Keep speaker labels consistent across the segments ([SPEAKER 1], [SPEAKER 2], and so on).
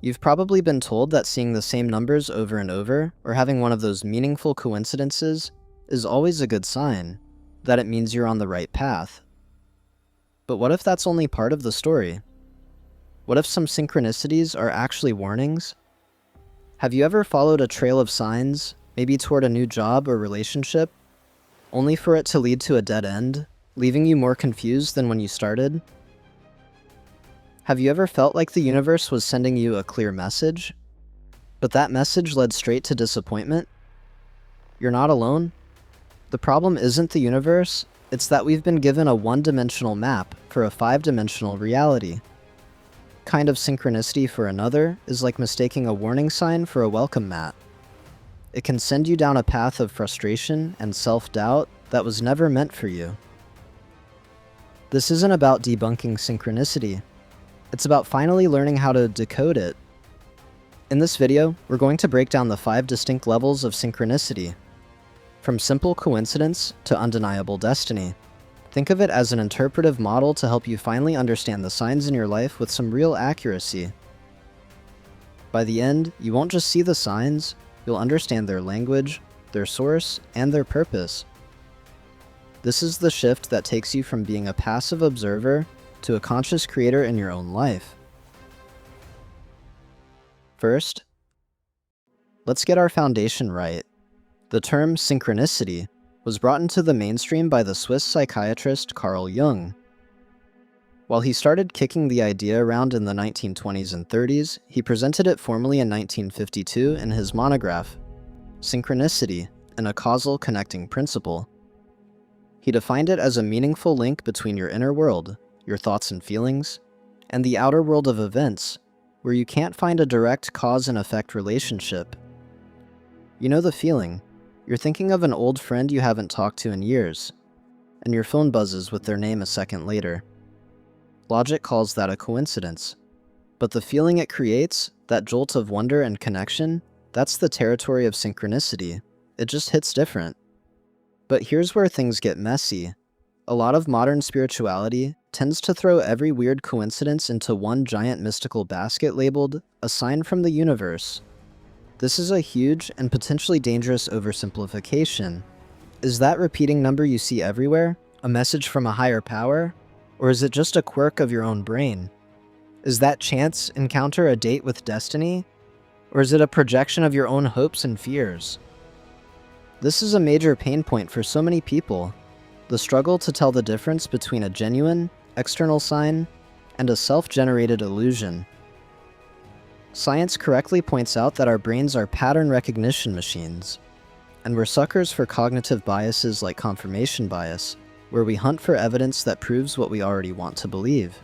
[SPEAKER 1] You've probably been told that seeing the same numbers over and over, or having one of those meaningful coincidences, is always a good sign, that it means you're on the right path. But what if that's only part of the story? What if some synchronicities are actually warnings? Have you ever followed a trail of signs, maybe toward a new job or relationship, only for it to lead to a dead end, leaving you more confused than when you started? Have you ever felt like the universe was sending you a clear message, but that message led straight to disappointment? You're not alone. The problem isn't the universe, it's that we've been given a one-dimensional map for a five-dimensional reality. Kind of synchronicity for another is like mistaking a warning sign for a welcome mat. It can send you down a path of frustration and self-doubt that was never meant for you. This isn't about debunking synchronicity. It's about finally learning how to decode it. In this video, we're going to break down the 5 distinct levels of synchronicity, from simple coincidence to undeniable destiny. Think of it as an interpretive model to help you finally understand the signs in your life with some real accuracy. By the end, you won't just see the signs, you'll understand their language, their source, and their purpose. This is the shift that takes you from being a passive observer to a conscious creator in your own life. First, let's get our foundation right. The term synchronicity was brought into the mainstream by the Swiss psychiatrist Carl Jung. While he started kicking the idea around in the 1920s and 30s, he presented it formally in 1952 in his monograph, Synchronicity and a Causal Connecting Principle. He defined it as a meaningful link between your inner world, your thoughts and feelings, and the outer world of events, where you can't find a direct cause and effect relationship. You know the feeling. You're thinking of an old friend you haven't talked to in years, and your phone buzzes with their name a second later. Logic calls that a coincidence, but the feeling it creates, that jolt of wonder and connection, that's the territory of synchronicity. It just hits different. But here's where things get messy. A lot of modern spirituality tends to throw every weird coincidence into one giant mystical basket labeled a sign from the universe. This is a huge and potentially dangerous oversimplification. Is that repeating number you see everywhere a message from a higher power? Or is it just a quirk of your own brain? Is that chance encounter a date with destiny? Or is it a projection of your own hopes and fears? This is a major pain point for so many people. The struggle to tell the difference between a genuine, external sign and a self-generated illusion. Science correctly points out that our brains are pattern recognition machines, and we're suckers for cognitive biases like confirmation bias, where we hunt for evidence that proves what we already want to believe.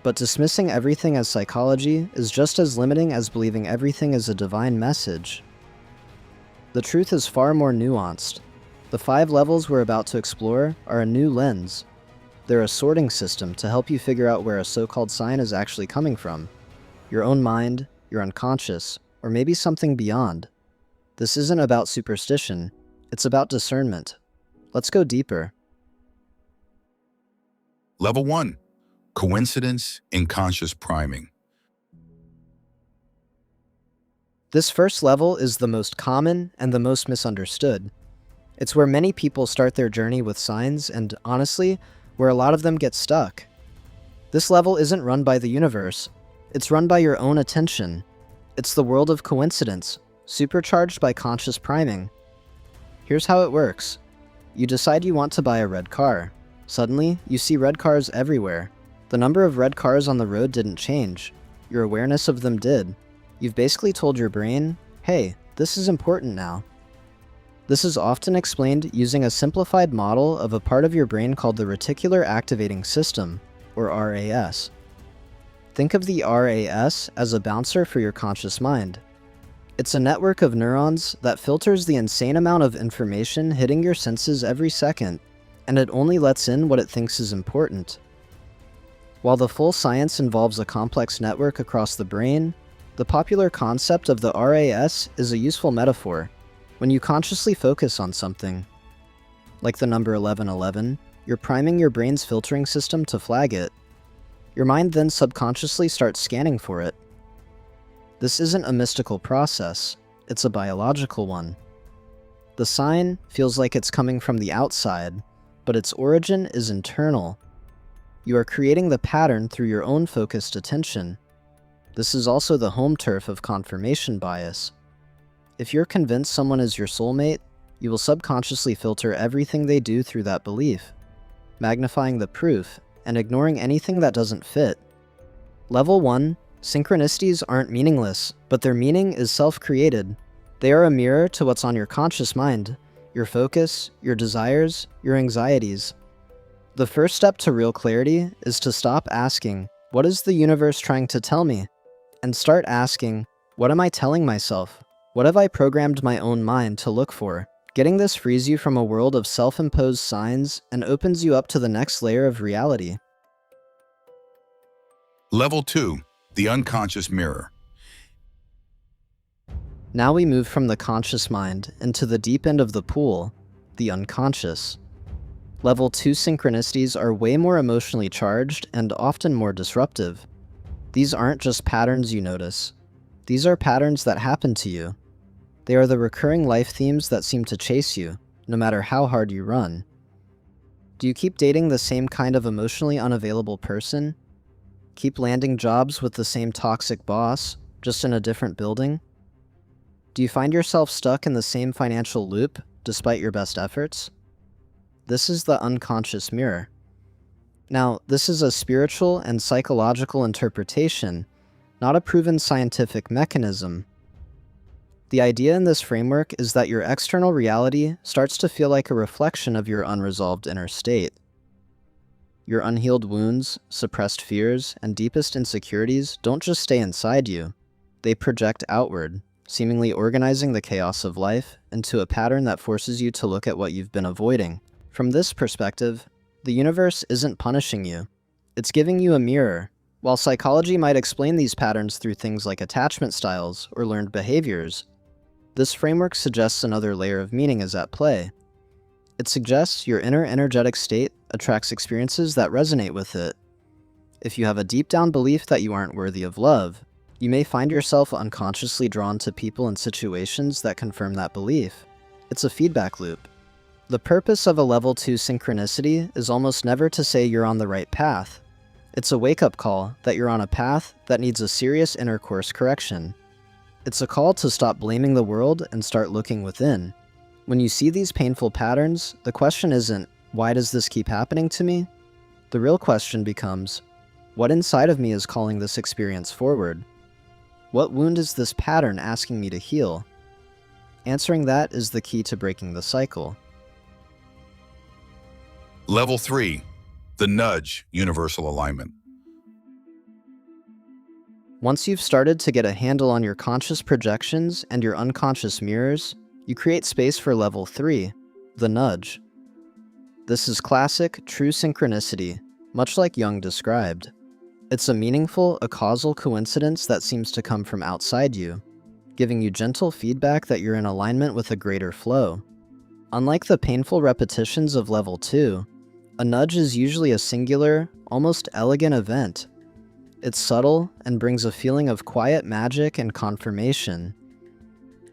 [SPEAKER 1] But dismissing everything as psychology is just as limiting as believing everything is a divine message. The truth is far more nuanced. The 5 levels we're about to explore are a new lens. They're a sorting system to help you figure out where a so-called sign is actually coming from. Your own mind, your unconscious, or maybe something beyond. This isn't about superstition, it's about discernment. Let's go deeper.
[SPEAKER 2] Level 1. Coincidence and conscious priming.
[SPEAKER 1] This first level is the most common and the most misunderstood. It's where many people start their journey with signs and, honestly, where a lot of them get stuck. This level isn't run by the universe. It's run by your own attention. It's the world of coincidence, supercharged by conscious priming. Here's how it works. You decide you want to buy a red car. Suddenly, you see red cars everywhere. The number of red cars on the road didn't change. Your awareness of them did. You've basically told your brain, hey, this is important now. This is often explained using a simplified model of a part of your brain called the reticular activating system, or RAS. Think of the RAS as a bouncer for your conscious mind. It's a network of neurons that filters the insane amount of information hitting your senses every second, and it only lets in what it thinks is important. While the full science involves a complex network across the brain, the popular concept of the RAS is a useful metaphor. When you consciously focus on something, like the number 1111, you're priming your brain's filtering system to flag it. Your mind then subconsciously starts scanning for it. This isn't a mystical process, it's a biological one. The sign feels like it's coming from the outside, but its origin is internal. You are creating the pattern through your own focused attention. This is also the home turf of confirmation bias. If you're convinced someone is your soulmate, you will subconsciously filter everything they do through that belief, magnifying the proof and ignoring anything that doesn't fit. Level 1, synchronicities aren't meaningless, but their meaning is self-created. They are a mirror to what's on your conscious mind, your focus, your desires, your anxieties. The first step to real clarity is to stop asking, "What is the universe trying to tell me?" and start asking, "What am I telling myself? What have I programmed my own mind to look for?" Getting this frees you from a world of self-imposed signs and opens you up to the next layer of reality.
[SPEAKER 2] Level 2, the unconscious mirror.
[SPEAKER 1] Now we move from the conscious mind into the deep end of the pool, the unconscious. Level 2 synchronicities are way more emotionally charged and often more disruptive. These aren't just patterns you notice. These are patterns that happen to you. They are the recurring life themes that seem to chase you, no matter how hard you run. Do you keep dating the same kind of emotionally unavailable person? Keep landing jobs with the same toxic boss, just in a different building? Do you find yourself stuck in the same financial loop, despite your best efforts? This is the unconscious mirror. Now, this is a spiritual and psychological interpretation, not a proven scientific mechanism. The idea in this framework is that your external reality starts to feel like a reflection of your unresolved inner state. Your unhealed wounds, suppressed fears, and deepest insecurities don't just stay inside you. They project outward, seemingly organizing the chaos of life into a pattern that forces you to look at what you've been avoiding. From this perspective, the universe isn't punishing you. It's giving you a mirror. While psychology might explain these patterns through things like attachment styles or learned behaviors, this framework suggests another layer of meaning is at play. It suggests your inner energetic state attracts experiences that resonate with it. If you have a deep down belief that you aren't worthy of love, you may find yourself unconsciously drawn to people and situations that confirm that belief. It's a feedback loop. The purpose of a level 2 synchronicity is almost never to say you're on the right path. It's a wake-up call that you're on a path that needs a serious inner course correction. It's a call to stop blaming the world and start looking within. When you see these painful patterns, the question isn't, "Why does this keep happening to me?" The real question becomes, what inside of me is calling this experience forward? What wound is this pattern asking me to heal? Answering that is the key to breaking the cycle.
[SPEAKER 2] Level 3, the nudge universal alignment.
[SPEAKER 1] Once you've started to get a handle on your conscious projections and your unconscious mirrors, you create space for level 3, the nudge. This is classic, true synchronicity, much like Jung described. It's a meaningful, a causal coincidence that seems to come from outside you, giving you gentle feedback that you're in alignment with a greater flow. Unlike the painful repetitions of level 2, a nudge is usually a singular, almost elegant event. It's subtle and brings a feeling of quiet magic and confirmation.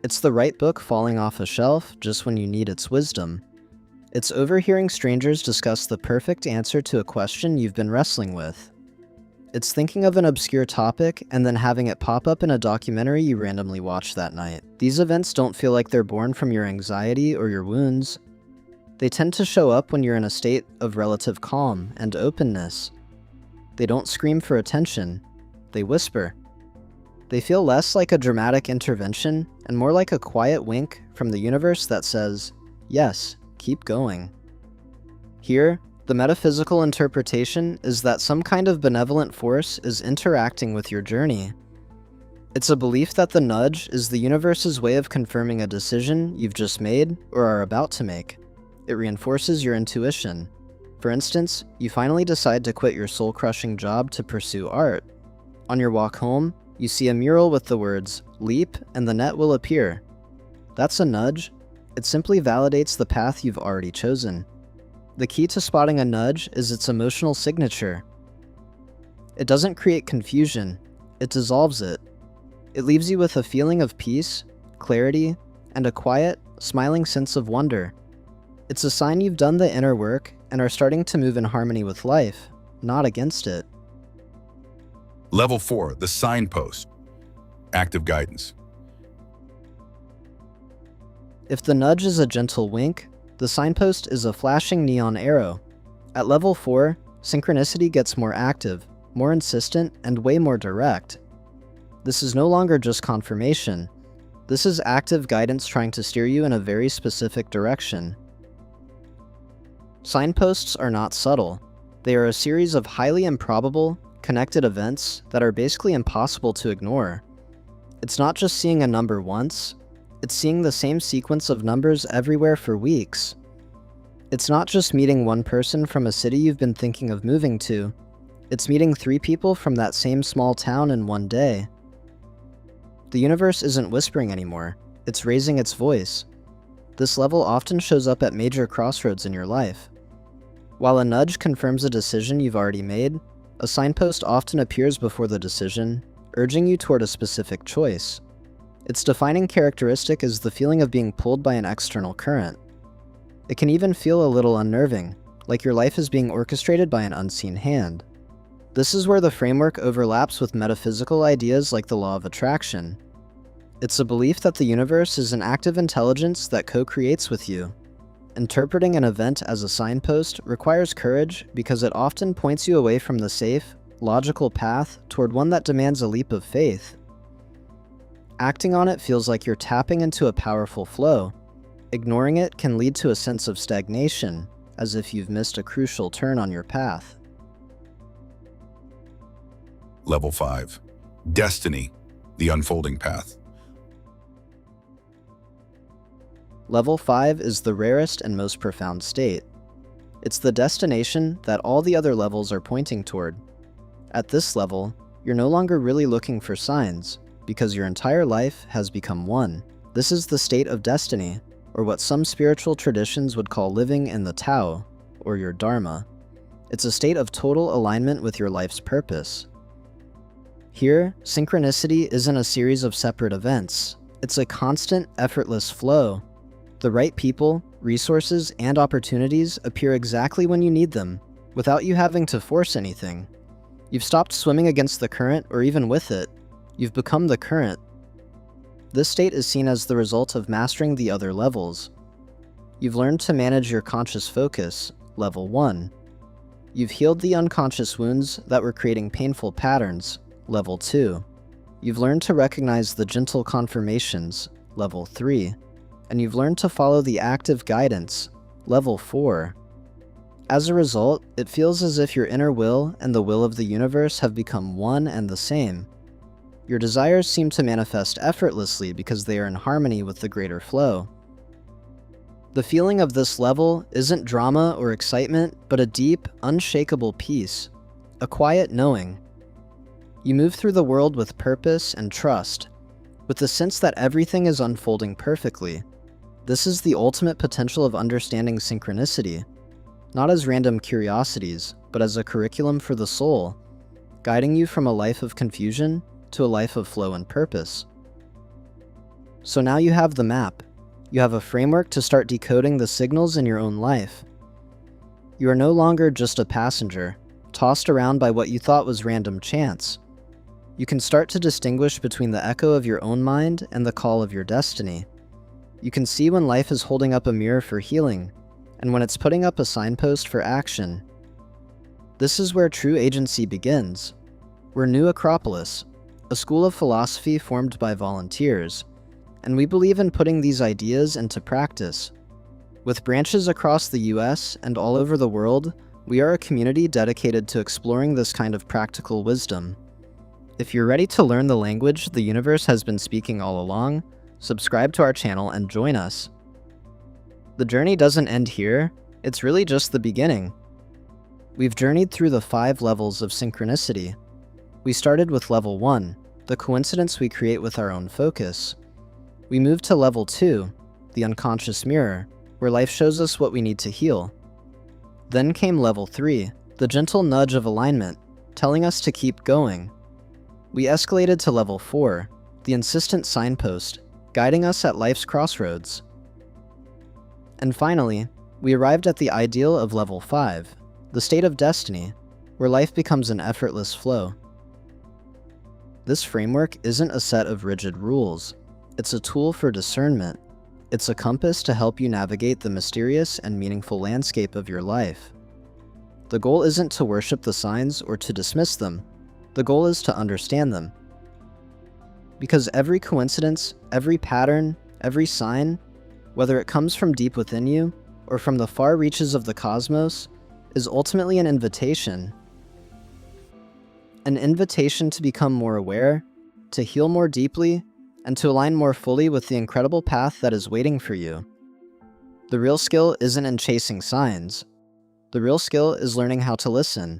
[SPEAKER 1] It's the right book falling off a shelf just when you need its wisdom. It's overhearing strangers discuss the perfect answer to a question you've been wrestling with. It's thinking of an obscure topic and then having it pop up in a documentary you randomly watched that night. These events don't feel like they're born from your anxiety or your wounds. They tend to show up when you're in a state of relative calm and openness. They don't scream for attention, they whisper. They feel less like a dramatic intervention and more like a quiet wink from the universe that says, "Yes, keep going." Here, the metaphysical interpretation is that some kind of benevolent force is interacting with your journey. It's a belief that the nudge is the universe's way of confirming a decision you've just made or are about to make. It reinforces your intuition. For instance, you finally decide to quit your soul-crushing job to pursue art. On your walk home, you see a mural with the words, "Leap and the net will appear." That's a nudge. It simply validates the path you've already chosen. The key to spotting a nudge is its emotional signature. It doesn't create confusion, it dissolves it. It leaves you with a feeling of peace, clarity, and a quiet, smiling sense of wonder. It's a sign you've done the inner work and are starting to move in harmony with life, not against it.
[SPEAKER 2] Level 4, the Signpost. Active guidance.
[SPEAKER 1] If the nudge is a gentle wink, the signpost is a flashing neon arrow. At level 4, synchronicity gets more active, more insistent, and way more direct. This is no longer just confirmation. This is active guidance trying to steer you in a very specific direction. Signposts are not subtle. They are a series of highly improbable, connected events that are basically impossible to ignore. It's not just seeing a number once, it's seeing the same sequence of numbers everywhere for weeks. It's not just meeting one person from a city you've been thinking of moving to, it's meeting 3 people from that same small town in one day. The universe isn't whispering anymore, it's raising its voice. This level often shows up at major crossroads in your life. While a nudge confirms a decision you've already made, a signpost often appears before the decision, urging you toward a specific choice. Its defining characteristic is the feeling of being pulled by an external current. It can even feel a little unnerving, like your life is being orchestrated by an unseen hand. This is where the framework overlaps with metaphysical ideas like the law of attraction. It's a belief that the universe is an active intelligence that co-creates with you. Interpreting an event as a signpost requires courage because it often points you away from the safe, logical path toward one that demands a leap of faith. Acting on it feels like you're tapping into a powerful flow. Ignoring it can lead to a sense of stagnation, as if you've missed a crucial turn on your path.
[SPEAKER 2] Level 5, Destiny, the unfolding path.
[SPEAKER 1] Level 5 is the rarest and most profound state. It's the destination that all the other levels are pointing toward. At this level, you're no longer really looking for signs, because your entire life has become one. This is the state of destiny, or what some spiritual traditions would call living in the Tao, or your Dharma. It's a state of total alignment with your life's purpose. Here, synchronicity isn't a series of separate events. It's a constant, effortless flow. The right people, resources, and opportunities appear exactly when you need them, without you having to force anything. You've stopped swimming against the current or even with it. You've become the current. This state is seen as the result of mastering the other levels. You've learned to manage your conscious focus, level 1. You've healed the unconscious wounds that were creating painful patterns, level 2. You've learned to recognize the gentle confirmations, level 3. And you've learned to follow the active guidance, level 4. As a result, it feels as if your inner will and the will of the universe have become one and the same. Your desires seem to manifest effortlessly because they are in harmony with the greater flow. The feeling of this level isn't drama or excitement, but a deep, unshakable peace, a quiet knowing. You move through the world with purpose and trust, with the sense that everything is unfolding perfectly. This is the ultimate potential of understanding synchronicity, not as random curiosities, but as a curriculum for the soul, guiding you from a life of confusion to a life of flow and purpose. So now you have the map. You have a framework to start decoding the signals in your own life. You are no longer just a passenger, tossed around by what you thought was random chance. You can start to distinguish between the echo of your own mind and the call of your destiny. You can see when life is holding up a mirror for healing, and when it's putting up a signpost for action. This is where true agency begins. We're New Acropolis, a school of philosophy formed by volunteers, and we believe in putting these ideas into practice. With branches across the US and all over the world, we are a community dedicated to exploring this kind of practical wisdom. If you're ready to learn the language the universe has been speaking all along, subscribe to our channel and join us. The journey doesn't end here, it's really just the beginning. We've journeyed through the 5 levels of synchronicity. We started with level 1, the coincidence we create with our own focus. We moved to level 2, the unconscious mirror, where life shows us what we need to heal. Then came level 3, the gentle nudge of alignment, telling us to keep going. We escalated to level 4, the the insistent signpost, guiding us at life's crossroads. And finally, we arrived at the ideal of level 5, the state of destiny, where life becomes an effortless flow. This framework isn't a set of rigid rules. It's a tool for discernment. It's a compass to help you navigate the mysterious and meaningful landscape of your life. The goal isn't to worship the signs or to dismiss them. The goal is to understand them. Because every coincidence, every pattern, every sign, whether it comes from deep within you or from the far reaches of the cosmos, is ultimately an invitation. An invitation to become more aware, to heal more deeply, and to align more fully with the incredible path that is waiting for you. The real skill isn't in chasing signs. The real skill is learning how to listen,